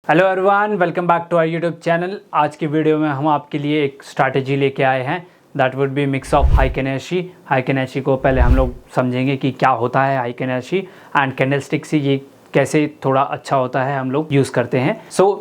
Hello everyone, welcome back to our YouTube channel. आज की video में हम आपके लिए एक स्ट्रैटेजी लेके आए हैं। That would be mix of heikin ashi. Heikin ashi को पहले हम लोग समझेंगे कि क्या होता है हाइकेनेशी एंड कैंडलस्टिक से ये कैसे थोड़ा अच्छा होता है, हम लोग यूज़ करते हैं।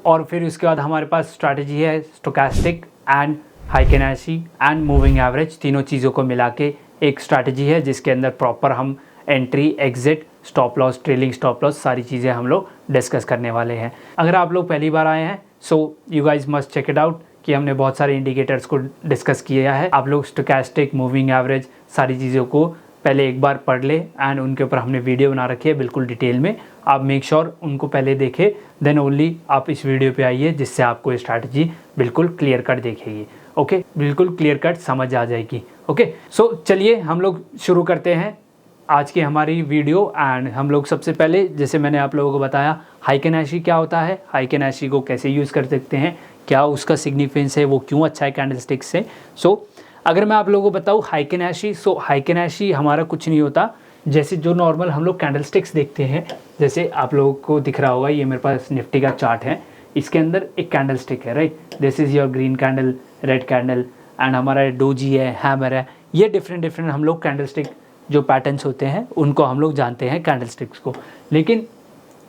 और फिर उसके बाद हमारे पास स्ट्रैटेजी है stochastic and heikin ashi and moving average, तीनों चीज़ों को मिला के एक स्ट्रैटेजी है जिसके अंदर प्रॉपर हम entry, exit, stop loss, trailing stop loss, सारी चीज़ें हम लोग डिस्कस करने वाले हैं। अगर आप लोग पहली बार आए हैं so you guys must check it out कि हमने बहुत सारे इंडिकेटर्स को डिस्कस किया है। आप लोग स्टोकेस्टिक, मूविंग एवरेज, सारी चीज़ों को पहले एक बार पढ़ ले एंड उनके ऊपर हमने वीडियो बना रखी है बिल्कुल डिटेल में। आप मेक श्योर उनको पहले देखें, देन ओनली आप इस वीडियो पे आइए, जिससे आपको ये स्ट्रैटेजी बिल्कुल क्लियर कट देखेगी। ओके, बिल्कुल क्लियर कट समझ आ जाएगी। ओके, सो चलिए हम लोग शुरू करते हैं आज की हमारी वीडियो। एंड हम लोग सबसे पहले, जैसे मैंने आप लोगों को बताया, हाइकेनेशी क्या होता है, हाइकेनेशी को कैसे यूज़ कर सकते हैं, क्या उसका सिग्निफिकेंस है, वो क्यों अच्छा है कैंडलस्टिक से। अगर मैं आप लोगों को बताऊँ हाइकेनेशी, हाइकेनेशी हमारा कुछ नहीं होता। जैसे जो नॉर्मल हम लोग कैंडलस्टिक्स देखते हैं, जैसे आप लोगों को दिख रहा होगा, ये मेरे पास निफ्टी का चार्ट है, इसके अंदर एक कैंडलस्टिक है, right. This is your green candle, red candle and हमारा डोजी है, हैमर है। ये डिफरेंट हम लोग कैंडलस्टिक जो पैटर्न्स होते हैं उनको हम लोग जानते हैं कैंडलस्टिक्स को। लेकिन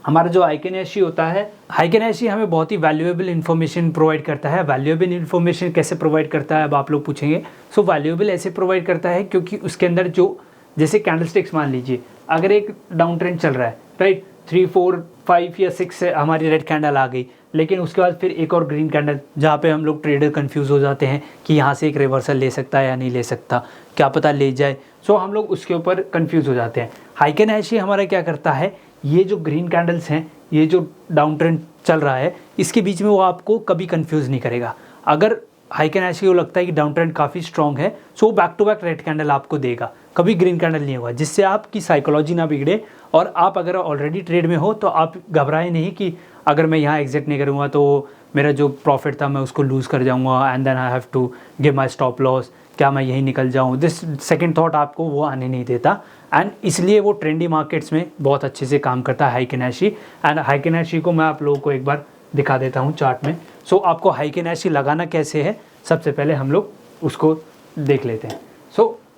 हमारा जो हाइकेनेशी होता है, हाइकेनेशी हमें बहुत ही वैल्यूएबल इन्फॉर्मेशन प्रोवाइड करता है। वैल्यूएबल इन्फॉर्मेशन कैसे प्रोवाइड करता है, अब आप लोग पूछेंगे। वैल्यूएबल ऐसे प्रोवाइड करता है क्योंकि उसके अंदर जो, जैसे कैंडलस्टिक्स मान लीजिए, अगर एक डाउन ट्रेंड चल रहा है, राइट, 3, 4, 5 या 6 से हमारी रेड कैंडल आ गई, लेकिन उसके बाद फिर एक और ग्रीन कैंडल, जहाँ पे हम लोग ट्रेडर कंफ्यूज हो जाते हैं कि यहाँ से एक रिवर्सल ले सकता है या नहीं ले सकता, क्या पता ले जाए। हम लोग उसके ऊपर कंफ्यूज हो जाते हैं। हाइकेनेशी हमारा क्या करता है, ये जो ग्रीन कैंडल्स हैं, ये जो डाउन ट्रेंड चल रहा है, इसके बीच में वो आपको कभी कंफ्यूज नहीं करेगा। अगर हाइकेनेशी को लगता है कि डाउन ट्रेंड काफ़ी स्ट्रॉन्ग है, back to back red candle आपको देगा, कभी ग्रीन कैंडल नहीं होगा, जिससे आपकी साइकोलॉजी ना बिगड़े। और आप अगर ऑलरेडी ट्रेड में हो तो आप घबराए नहीं कि अगर मैं यहाँ एग्जिट नहीं करूँगा तो मेरा जो प्रॉफिट था मैं उसको लूज़ कर जाऊँगा and then I have to give my stop loss, क्या मैं यहीं निकल जाऊँ। दिस सेकंड थॉट आपको वो आने नहीं देता। एंड इसलिए वो ट्रेंडी मार्केट्स में बहुत अच्छे से काम करता है हाइकेनेशी। एंड हाइकेनेशी को मैं आप लोगों को एक बार दिखा देता हूँ चार्ट में। आपको हाइकेनेशी लगाना कैसे है, सबसे पहले हम लोग उसको देख लेते हैं।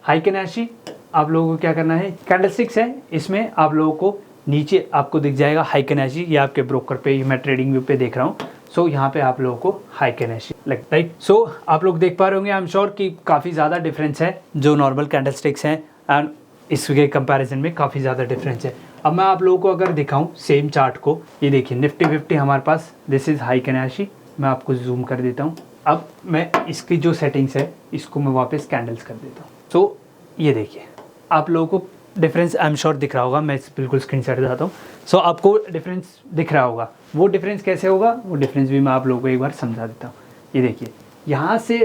हाइकेनेशी आप लोगों को क्या करना है, कैंडलस्टिक्स है, इसमें आप लोगों को नीचे आपको दिख जाएगा हाइकेनेशी। ये आपके ब्रोकर पे, मैं ट्रेडिंग व्यू पे देख रहा हूँ। यहाँ पे आप लोगों को हाइकेनेशी लगता है। आप लोग देख पा रहे होंगे, आई एम श्योर कि काफ़ी ज़्यादा डिफरेंस है जो नॉर्मल कैंडलस्टिक्स हैं एंड इसके कंपैरिजन में काफ़ी ज़्यादा डिफरेंस है। अब मैं आप लोगों को अगर दिखाऊं सेम चार्ट को, ये देखिए निफ्टी 50 हमारे पास, दिस इज़ हाइकेनेशी। मैं आपको जूम कर देता हूँ। अब मैं इसकी जो सेटिंग्स है इसको मैं वापस कैंडल्स कर देता हूँ। ये देखिए आप लोगों को डिफरेंस आई एम श्योर दिख रहा होगा। मैं बिल्कुल स्क्रीन शॉट दिखाता हूँ। आपको डिफरेंस दिख रहा होगा। वो डिफरेंस कैसे होगा, वो डिफरेंस भी मैं आप लोगों को एक बार समझा देता हूँ। ये देखिए, यहाँ से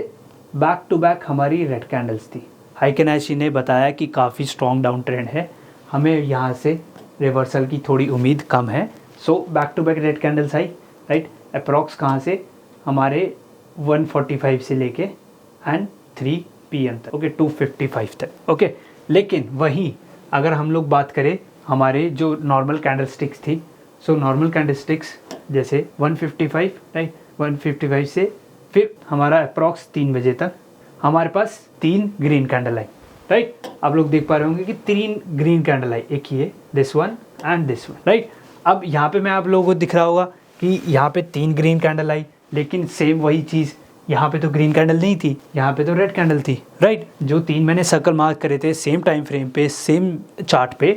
बैक टू बैक हमारी रेड कैंडल्स थी। हाइकेनेशी ने बताया कि काफ़ी स्ट्रॉन्ग डाउन ट्रेंड है, हमें यहाँ से रिवर्सल की थोड़ी उम्मीद कम है। Back to back red candles आई, राइट। अप्रॉक्स कहाँ से, हमारे 145 से लेके एंड 3 PM तक, ओके, 255 तक, ओके। लेकिन वहीं अगर हम लोग बात करें हमारे जो नॉर्मल कैंडलस्टिक्स थी, नॉर्मल कैंडलस्टिक्स जैसे 155, राइट, 155 से फिर हमारा अप्रॉक्स 3 बजे तक हमारे पास 3 ग्रीन कैंडल आई, राइट। आप लोग देख पा रहे होंगे कि 3 ग्रीन कैंडल आई, एक ये, this one and this one, right. अब यहाँ पे मैं आप लोगों को दिख रहा होगा कि यहाँ पे 3 ग्रीन कैंडल आई, लेकिन सेम वही चीज़, यहाँ पे तो ग्रीन कैंडल नहीं थी, यहाँ पे तो रेड कैंडल थी, राइट। जो 3 मैंने सर्कल मार्क करे थे सेम टाइम फ्रेम पे, सेम चार्ट पे,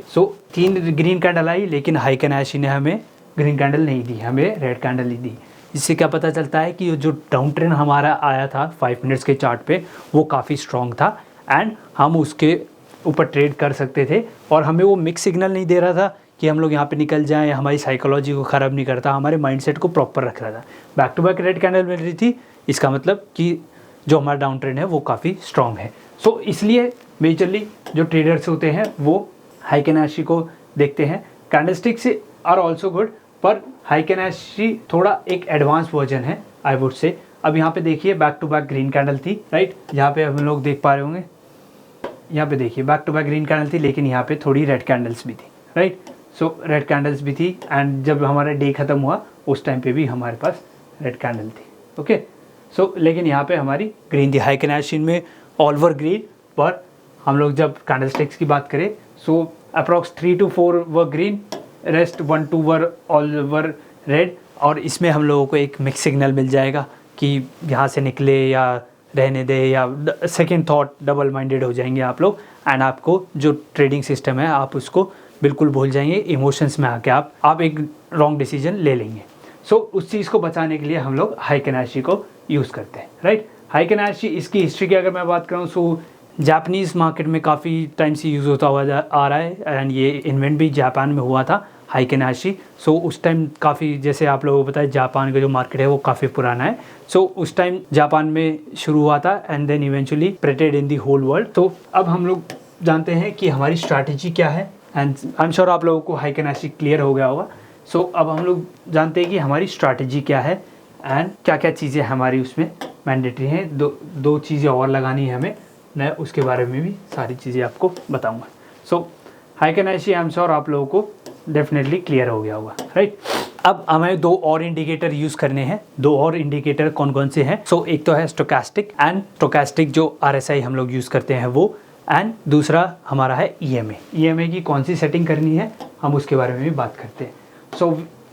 3 ग्रीन कैंडल आई, लेकिन हाइकेनेशी ने हमें ग्रीन कैंडल नहीं दी, हमें रेड कैंडल ही दी। इससे क्या पता चलता है कि जो डाउन ट्रेंड हमारा आया था 5 मिनट्स के चार्ट पे, वो काफ़ी स्ट्रॉन्ग था एंड हम उसके ऊपर ट्रेड कर सकते थे। और हमें वो मिक्स सिग्नल नहीं दे रहा था कि हम लोग यहाँ पे निकल जाएं, हमारी साइकोलॉजी को ख़राब नहीं करता, हमारे माइंडसेट को प्रॉपर रख रहा था। Back to back red candle मिल रही थी, इसका मतलब कि जो हमारा डाउन ट्रेंड है वो काफ़ी स्ट्रॉन्ग है। इसलिए मेजरली जो ट्रेडर्स होते हैं वो हाइकेनेशी को देखते हैं। कैंडलस्टिक्स आर ऑल्सो गुड, पर हाइकेनेशी थोड़ा एक एडवांस वर्जन है, आई वुड से। अब यहाँ पे देखिए back to back green candle थी, राइट। यहाँ पे हम लोग देख पा रहे होंगे, यहाँ पे देखिए back to back green candle थी, लेकिन यहाँ पे थोड़ी रेड कैंडल्स भी थी, राइट। रेड कैंडल्स भी थी एंड जब हमारा डे ख़त्म हुआ उस टाइम पे भी हमारे पास रेड कैंडल थी। ओके, सो लेकिन यहाँ पे हमारी ग्रीन थी। हाइकिन एशी में ऑल ओवर ग्रीन, पर हम लोग जब कैंडल स्टिक्स की बात करें so approx 3 to 4 were green, rest 1 to were all over red. और इसमें हम लोगों को एक मिक्स सिग्नल मिल जाएगा कि यहाँ से निकले या रहने दे, या सेकेंड थॉट डबल माइंडेड हो जाएंगे आप लोग, एंड आपको जो ट्रेडिंग सिस्टम है आप उसको बिल्कुल भूल जाएंगे। इमोशंस में आके आप एक रॉन्ग डिसीजन ले लेंगे। सो उस चीज़ को बचाने के लिए हम लोग हाइकिन एशी को यूज़ करते हैं, राइट। हाइकिन एशी, इसकी हिस्ट्री की अगर मैं बात करूँ सो जापानीज़ मार्केट में काफ़ी टाइम से यूज़ होता हुआ आ रहा है, एंड ये इन्वेंट भी जापान में हुआ था हाइकिन एशी। सो उस टाइम काफ़ी, जैसे आप लोगों को पता है जापान का जो मार्केट है वो काफ़ी पुराना है। सो उस टाइम जापान में शुरू हुआ था and then eventually spreaded in the whole world. तो अब हम लोग जानते हैं कि हमारी स्ट्रैटेजी क्या है, एंड आई एम श्योर आप लोगों को हाइकिन एशी क्लियर हो गया होगा। सो अब हम लोग जानते हैं कि हमारी स्ट्रैटेजी क्या है एंड क्या क्या चीज़ें हमारी उसमें मैंडेटरी हैं। दो चीज़ें और लगानी है हमें, मैं उसके बारे में भी सारी चीज़ें आपको बताऊंगा। सो हाइकिन एशी आई एम श्योर आप लोगों को डेफिनेटली क्लियर हो गया होगा, राइट। अब हमें 2 और इंडिकेटर यूज़ करने हैं। 2 और इंडिकेटर कौन कौन से हैं? सो एक तो है स्टोकास्टिक, एंड स्टोकास्टिक जो RSI हम लोग यूज़ करते हैं वो, एंड दूसरा हमारा है EMA। EMA की कौन सी सेटिंग करनी है हम उसके बारे में भी बात करते हैं। So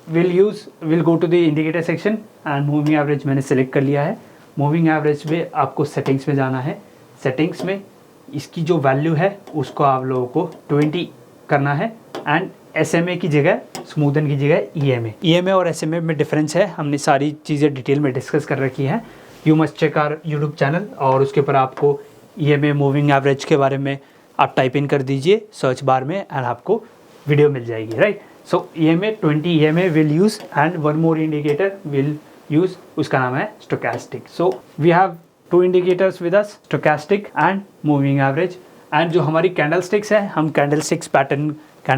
will go to the indicator section, and moving average मैंने सेलेक्ट कर लिया है। मूविंग एवरेज में आपको सेटिंग्स में जाना है। सेटिंग्स में इसकी जो वैल्यू है उसको आप लोगों को 20 करना है, एंड SMA की जगह, स्मूदन की जगह EMA और SMA में डिफरेंस है, हमने सारी चीज़ें डिटेल में डिस्कस कर रखी हैं। You must check our YouTube channel, और उसके ऊपर आपको EMA मूविंग एवरेज के बारे में आप टाइप इन कर दीजिए सर्च बार में, एंड आपको वीडियो मिल जाएगी, right. So EMA 20 EMA will use, and one more indicator will use, उसका नाम है stochastic. So we have 2 indicators with us, stochastic and moving average. And जो हमारी कैंडल स्टिक्स है, हम कैंडल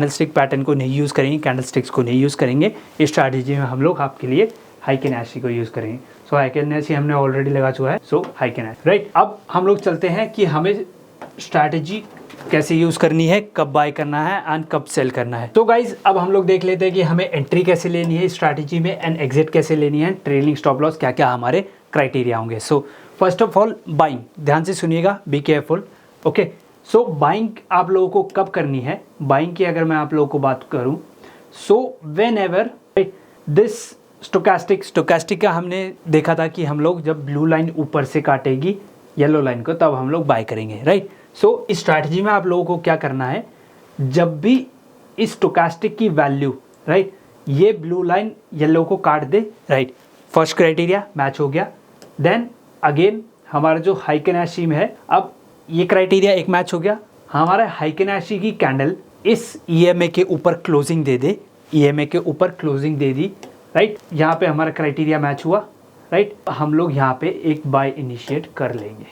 स्टिक पैटर्न को नहीं यूज़ करेंगे, कैंडल स्टिक्स को नहीं यूज़ करेंगे। इस स्ट्रैटेजी में हम लोग आपके लिए हाइकिन एशी को यूज़ करेंगे। सो हाइकिन एशी हमने ऑलरेडी लगा चुका है, सो हाइकिन एशी, राइट। अब हम लोग चलते हैं कि हमें स्ट्रैटेजी कैसे यूज़ करनी है, कब बाय करना है एंड कब सेल करना है। तो गाइज अब हम लोग देख लेते हैं कि हमें एंट्री कैसे लेनी है स्ट्रैटेजी में, एंड एग्जिट कैसे लेनी है, ट्रेलिंग स्टॉप लॉस, क्या क्या हमारे क्राइटेरिया होंगे। So first of all buying, ध्यान से सुनिएगा, be careful, okay. So buying आप लोगों को कब करनी है? बाइंग की अगर मैं आप लोगों को बात करूं, so when ever this stochastic का हमने देखा था कि हम लोग जब ब्लू लाइन ऊपर से काटेगी येलो लाइन को, तब हम लोग बाय करेंगे, राइट। सो इस स्ट्रैटेजी में आप लोगों को क्या करना है, जब भी इस स्टोकास्टिक की वैल्यू, राइट, ये ब्लू लाइन येलो को काट दे, राइट, फर्स्ट क्राइटेरिया मैच हो गया। देन अगेन हमारा जो हाइकिन एशी में है, अब ये क्राइटेरिया एक मैच हो गया, हमारा हाइकिन एशी की कैंडल इस EMA के ऊपर क्लोजिंग दे दे, EMA के ऊपर क्लोजिंग दे दी, राइट, यहाँ पे हमारा क्राइटेरिया मैच हुआ, राइट। हम लोग यहाँ पे एक बाय इनिशिएट कर लेंगे,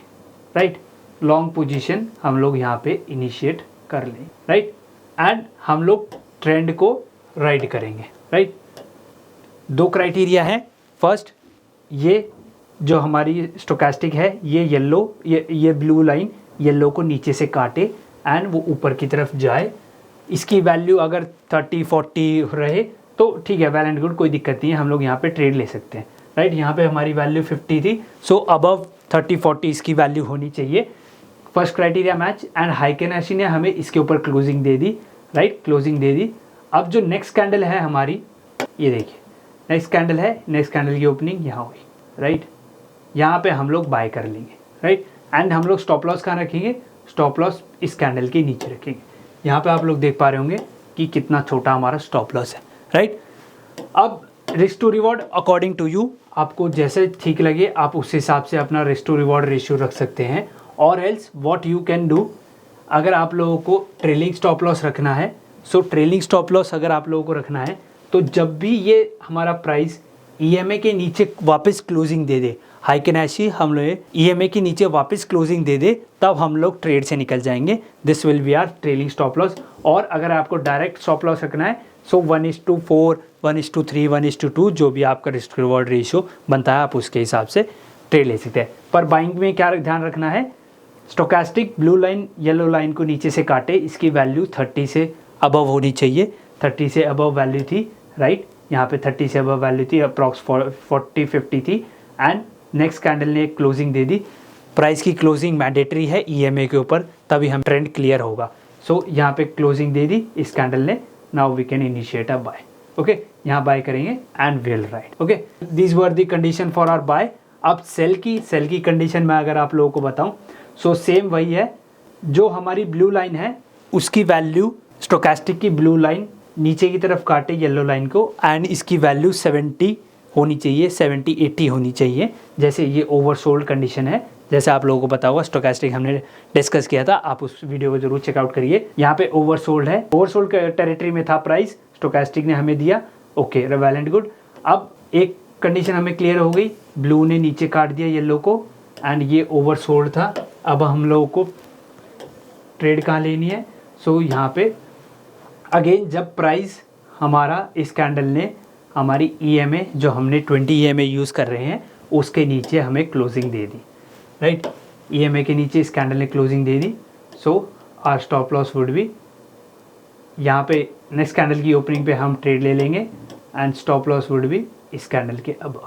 राइट, लॉन्ग पोजीशन हम लोग यहाँ पे इनिशिएट कर लेंगे, राइट, एंड हम लोग ट्रेंड को राइड करेंगे, राइट। 2 क्राइटेरिया है, फर्स्ट ये जो हमारी स्टोकास्टिक है, ये येलो, ये ब्लू लाइन येलो को नीचे से काटे एंड वो ऊपर की तरफ जाए। इसकी वैल्यू अगर 30-40 रहे तो ठीक है, वेल एंड गुड, कोई दिक्कत नहीं है, हम लोग यहाँ पे ट्रेड ले सकते हैं, राइट। यहाँ पे हमारी वैल्यू 50 थी, सो अबव 30-40 इसकी वैल्यू होनी चाहिए। फर्स्ट क्राइटेरिया मैच, एंड हाइकिन एशी ने हमें इसके ऊपर क्लोजिंग दे दी, राइट, क्लोजिंग दे दी। अब जो नेक्स्ट कैंडल है हमारी, ये देखिए नेक्स्ट कैंडल है, नेक्स्ट कैंडल की ओपनिंग यहाँ हुई, राइट, यहाँ पे हम लोग बाय कर लेंगे, राइट, एंड हम लोग स्टॉप लॉस कहाँ रखेंगे? स्टॉप लॉस इस कैंडल के नीचे रखेंगे। यहाँ पे आप लोग देख पा रहे होंगे कि कितना छोटा हमारा स्टॉप लॉस है, राइट। अब risk to reward according to you, आपको जैसे ठीक लगे आप उस हिसाब से अपना रिस्क टू रिवॉर्ड रेशियो रख सकते हैं। और else what you can do, अगर आप लोगों को ट्रेलिंग स्टॉप लॉस रखना है, सो ट्रेलिंग स्टॉप लॉस अगर आप लोगों को रखना है तो जब भी ये हमारा प्राइस EMA के नीचे वापस क्लोजिंग दे दे, हाइकिन एशी हम लोग EMA के नीचे वापस क्लोजिंग दे दे, तब हम लोग ट्रेड से निकल जाएंगे। This will be our trailing stop loss. और अगर आपको डायरेक्ट स्टॉप लॉस रखना है, सो 1:4, 1:3, 1:2 जो भी आपका रिस्क रिवॉर्ड रेशियो बनता है, आप उसके हिसाब से ट्रेड ले सकते हैं। पर बाइंग में क्या ध्यान रखना है, stochastic blue line yellow line को नीचे से काटे, इसकी वैल्यू 30 से अबव होनी चाहिए, 30 से अबव वैल्यू थी, राइट, यहाँ पे 30 से अब वैल्यू थी, अप्रॉक्स 40-50 थी एंड नेक्स्ट कैंडल ने एक क्लोजिंग दे दी। प्राइस की क्लोजिंग मैंडेटरी है EMA के ऊपर, तभी हम ट्रेंड क्लियर होगा। सो यहाँ पे क्लोजिंग दे दी इस कैंडल ने, now we can initiate a buy. Okay, यहाँ बाय करेंगे and will right. Okay, these were the condition for our buy. अब सेल की कंडीशन में अगर आप लोगों को बताऊं, सो सेम वही है। जो हमारी ब्लू लाइन है उसकी वैल्यू, स्टोकेस्टिक की ब्लू लाइन नीचे की तरफ काटे येलो लाइन को, एंड इसकी वैल्यू 70 होनी चाहिए, 70-80 होनी चाहिए। जैसे ये ओवरसोल्ड कंडीशन है, जैसे आप लोगों को पता होगा, स्टोकेस्टिक हमने डिस्कस किया था, आप उस वीडियो को जरूर चेकआउट करिए। यहाँ पे ओवरसोल्ड है, ओवरसोल्ड टेरिटरी में था प्राइस, स्टोकेस्टिक ने हमें दिया। Okay, well and good. अब एक कंडीशन हमें क्लियर हो गई, ब्लू ने नीचे काट दिया येलो को एंड ये ओवरसोल्ड था। अब हम लोगों को ट्रेड कहाँ लेनी है? सो यहाँ पे अगेन जब प्राइस हमारा इस कैंडल ने हमारी EMA जो हमने 20 EMA यूज़ कर रहे हैं उसके नीचे हमें क्लोजिंग दे दी, राइट। EMA के नीचे इस कैंडल ने क्लोजिंग दे दी। So our stop loss would be, यहाँ पे नेक्स्ट कैंडल की ओपनिंग पे हम ट्रेड ले लेंगे and stop loss would B इस कैंडल के अब।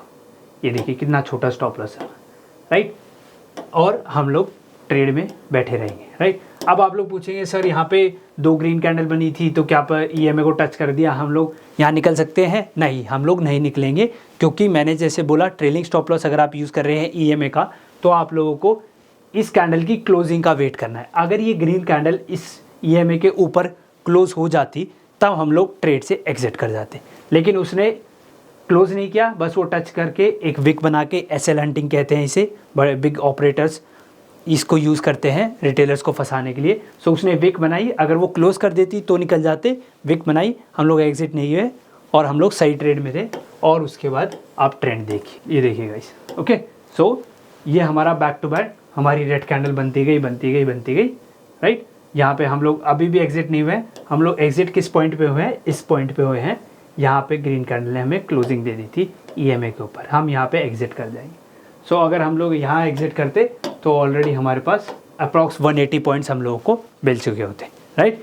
ये देखिए कितना छोटा स्टॉप लॉस है, राइट। और हम लोग ट्रेड में बैठे रहेंगे, राइट। अब आप लोग पूछेंगे सर यहाँ पे 2 ग्रीन कैंडल बनी थी तो क्या पर EMA को टच कर दिया, हम लोग यहाँ निकल सकते हैं? नहीं, हम लोग नहीं निकलेंगे, क्योंकि मैंने जैसे बोला ट्रेलिंग स्टॉप लॉस अगर आप यूज़ कर रहे हैं EMA का, तो आप लोगों को इस कैंडल की क्लोजिंग का वेट करना है। अगर ये ग्रीन कैंडल इस EMA के ऊपर क्लोज हो जाती तब हम लोग ट्रेड से एग्जिट कर जाते, लेकिन उसने क्लोज नहीं किया, बस वो टच करके एक विक बना के, SL हंटिंग कहते हैं इसे, बड़े बिग ऑपरेटर्स इसको यूज़ करते हैं रिटेलर्स को फंसाने के लिए। सो उसने विक बनाई, अगर वो क्लोज कर देती तो निकल जाते, विक बनाई, हम लोग एग्जिट नहीं हुए और हम लोग सही ट्रेड में थे। और उसके बाद आप ट्रेंड देखिए, ये देखिए गाइस। ओके, सो ये हमारा बैक टू बैक हमारी रेड कैंडल बनती गई, राइट। यहाँ पे हम लोग अभी भी एग्जिट नहीं हुए, हम लोग एग्जिट किस पॉइंट पे हुए हैं? इस पॉइंट पे हुए हैं। यहाँ पे ग्रीन कैंडल ने हमें क्लोजिंग दे दी थी EMA के ऊपर, हम यहाँ पे एग्जिट कर जाएंगे। सो अगर हम लोग यहाँ एग्जिट करते तो ऑलरेडी हमारे पास अप्रॉक्स 180 पॉइंट्स हम लोगों को मिल चुके होते, right.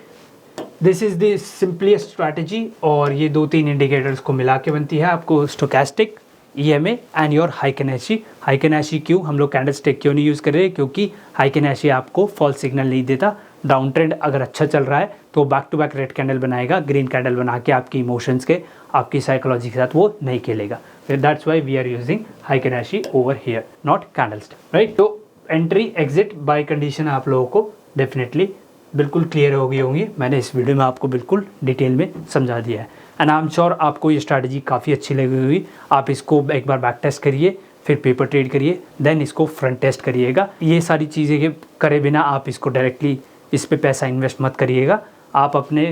This is the simplest strategy, और ये 2-3 इंडिकेटर्स को मिला के बनती है आपको स्टोकेस्टिक, EMA एंड योर हाइकेनेशी। हाइकेनेशी क्यों हम लोग कैंडल स्टिक क्यों नहीं यूज़ कर रहे? क्योंकि हाइकेनेशी आपको फॉल्स सिग्नल नहीं देता। डाउन ट्रेंड अगर अच्छा चल रहा है तो back to back red candle बनाएगा, ग्रीन कैंडल बना के आपकी इमोशंस के, आपकी साइकोलॉजी के साथ वो नहीं खेलेगा। That's why we are using heikin ashi over here, not candle stick, right. तो एंट्री एग्जिट बाय कंडीशन आप लोगों को डेफिनेटली बिल्कुल क्लियर हो गई होंगी। मैंने इस वीडियो में आपको बिल्कुल डिटेल में समझा दिया है एंड आई एम श्योर आपको ये स्ट्रैटेजी काफ़ी अच्छी लगी होगी। आप इसको एक बार बैक टेस्ट करिए, फिर पेपर ट्रेड करिए, देन इसको फ्रंट टेस्ट करिएगा। ये सारी चीज़ें करे बिना आप इसको डायरेक्टली इस पे पैसा इन्वेस्ट मत करिएगा। आप अपने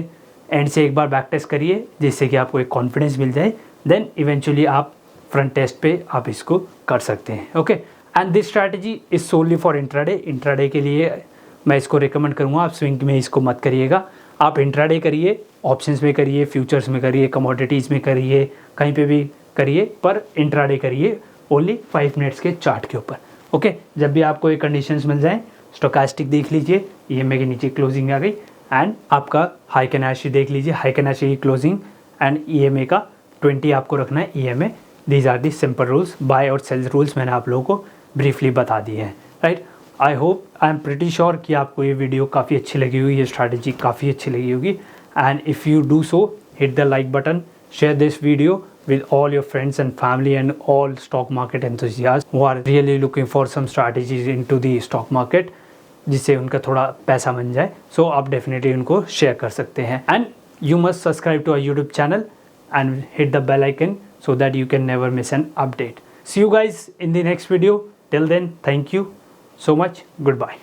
एंड से एक बार बैक टेस्ट करिए जिससे कि आपको एक कॉन्फिडेंस मिल जाए, देन इवेंचुअली आप फ्रंट टेस्ट पे आप इसको कर सकते हैं। Okay, and this strategy is only for intraday. Intraday के लिए मैं इसको रिकमेंड करूँगा, आप स्विंग में इसको मत करिएगा। आप इंट्राडे करिए, ऑप्शंस में करिए, फ्यूचर्स में करिए, कमोडिटीज़ में करिए, कहीं पे भी करिए, पर इंट्राडे करिए ओनली 5 मिनट्स के चार्ट के ऊपर। ओके, जब भी आपको ये कंडीशंस मिल जाएँ, स्टोकास्टिक देख लीजिए, EMA के नीचे क्लोजिंग आ गई, एंड आपका हाइकेनेशी देख लीजिए, हाइकेनेशी की क्लोजिंग एंड EMA का 20 आपको रखना है EMA। These are the simple rules, buy और सेल्स रूल्स मैंने आप लोगों को ब्रीफली बता दिए हैं, right. I hope, I am pretty sure कि आपको ये वीडियो काफ़ी अच्छी लगी होगी, ये स्ट्रैटेजी काफ़ी अच्छी लगी होगी। And if you do so, hit the like button, share this video with all your friends and family and all stock market enthusiasts who are really looking for some strategies into the stock market, जिससे उनका थोड़ा पैसा बन जाए। सो आप definitely उनको share कर सकते हैं। And you must subscribe to our YouTube channel and hit the bell icon so that you can never miss an update. See you guys in the next video. Till then, thank you so much. Goodbye.